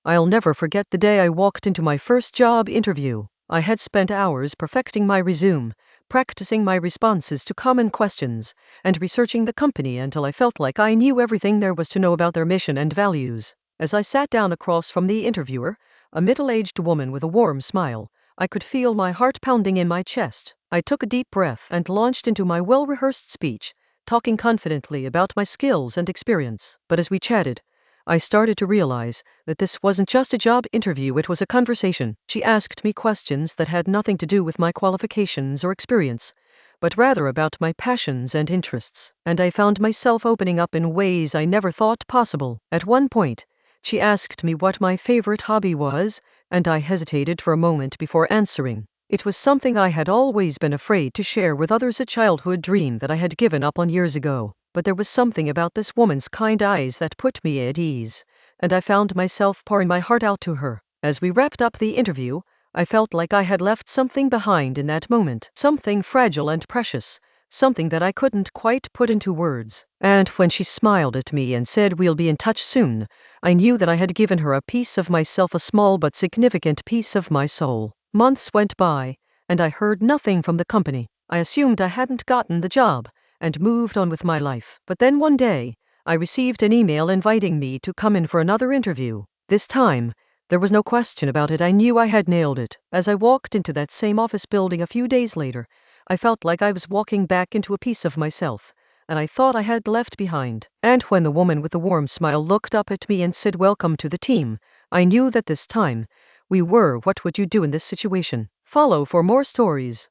I'll never forget the day I walked into my first job interview. I had spent hours perfecting my resume, practicing my responses to common questions, and researching the company until I felt like I knew everything there was to know about their mission and values. As I sat down across from the interviewer, a middle-aged woman with a warm smile, I could feel my heart pounding in my chest. I took a deep breath and launched into my well-rehearsed speech, talking confidently about my skills and experience. But as we chatted, I started to realize that this wasn't just a job interview, it was a conversation. She asked me questions that had nothing to do with my qualifications or experience, but rather about my passions and interests. And I found myself opening up in ways I never thought possible. At one point, she asked me what my favorite hobby was, and I hesitated for a moment before answering. It was something I had always been afraid to share with others, a childhood dream that I had given up on years ago. But there was something about this woman's kind eyes that put me at ease, and I found myself pouring my heart out to her. As we wrapped up the interview, I felt like I had left something behind in that moment, something fragile and precious, something that I couldn't quite put into words. And when she smiled at me and said, "We'll be in touch soon," I knew that I had given her a piece of myself, a small but significant piece of my soul. Months went by, and I heard nothing from the company. I assumed I hadn't gotten the job, and moved on with my life. But then one day, I received an email inviting me to come in for another interview. This time, there was no question about it. I knew I had nailed it. As I walked into that same office building a few days later, I felt like I was walking back into a piece of myself, and I thought I had left behind. And when the woman with the warm smile looked up at me and said, "Welcome to the team," I knew that this time, we were. What would you do in this situation? Follow for more stories.